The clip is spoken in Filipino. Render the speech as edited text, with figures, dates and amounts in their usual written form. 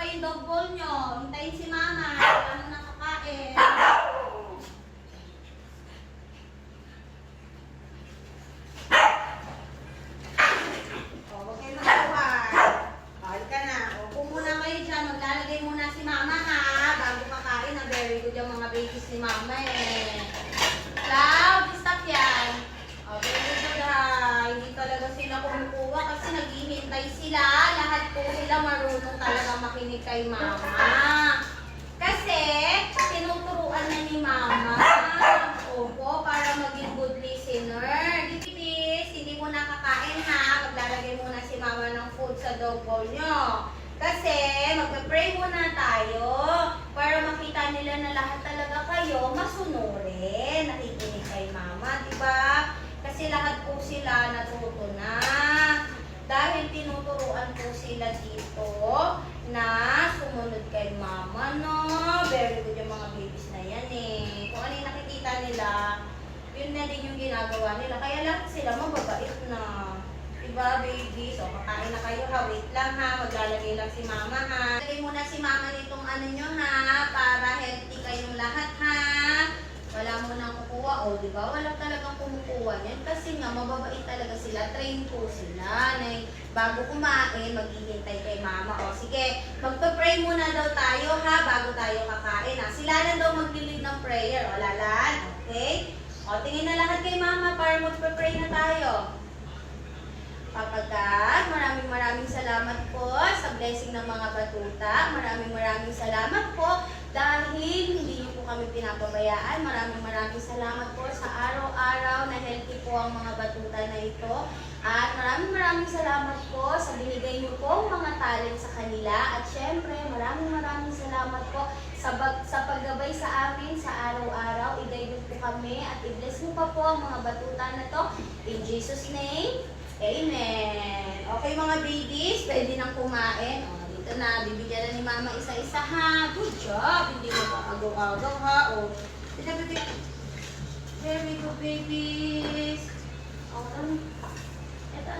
pa yung dog bowl nyo. Hintayin si mama. Wala mo nakakain. O, huwag kayo magkawan. Halika na. Upo muna kayo dyan. Maglalagay muna si mama ha. Bago kakain. Na very good yung mga babies ni mama eh. Cloud, stop yan. O, very good ha. Hindi talaga sila kumukuha kasi naghihintay sila. Lahat po sila marunong talaga makinig kay mama. Kasi, tinuturuan na ni mama. Opo, para maging good listener. Dipis, hindi mo nakakain ha. Maglalagay muna si mama ng food sa dog bowl nyo. Kasi, magpe-pray muna tayo. Para makita nila na lahat talaga kayo masunurin. Nakikinig kay mama, diba? Kasi lahat po sila natuto na. Dahil tinuturuan po sila dito na sumunod kay mama, no? Very good yung mga babies na yan eh. Kung ano yung nakikita nila, yun na din yung ginagawa nila. Kaya lang sila mababait na. Diba, babies? So, kakain na kayo ha. Wait lang ha. Maglalagay lang si mama ha. Lagay muna si mama nitong ano nyo ha. Para healthy kayong lahat ha. Wala mo nang kukuha. O, diba? Wala talagang kumukuha yan. Kasi nga, mababait talaga sila. Train po sila. Bago kumain, maghihintay kay mama. O, sige. Magpa-pray muna daw tayo, ha? Bago tayo kakain, ha? Sila na daw mag-lead ng prayer. O, Lalan? Okay? O, tingin na lahat kay mama para magpa-pray na tayo. Papa God, maraming salamat po sa blessing ng mga batuta. Maraming salamat po dahil hindi niyo po kami pinapabayaan. Maraming salamat po sa araw-araw na healthy po ang mga batuta na ito. At maraming salamat po sa binigay niyo po mga talent sa kanila. At syempre, maraming salamat po sa paggabay sa amin sa araw-araw. I-guide niyo po kami at i-bless niyo pa po ang mga batuta na to. In Jesus' name, Amen. Okay mga babies, pwede nang kumain. O, dito na, bibigyan na ni mama isa-isa ha. Good job. Hindi mo pa agaw-agaw ha. O, dito. Very good babies. O, ito.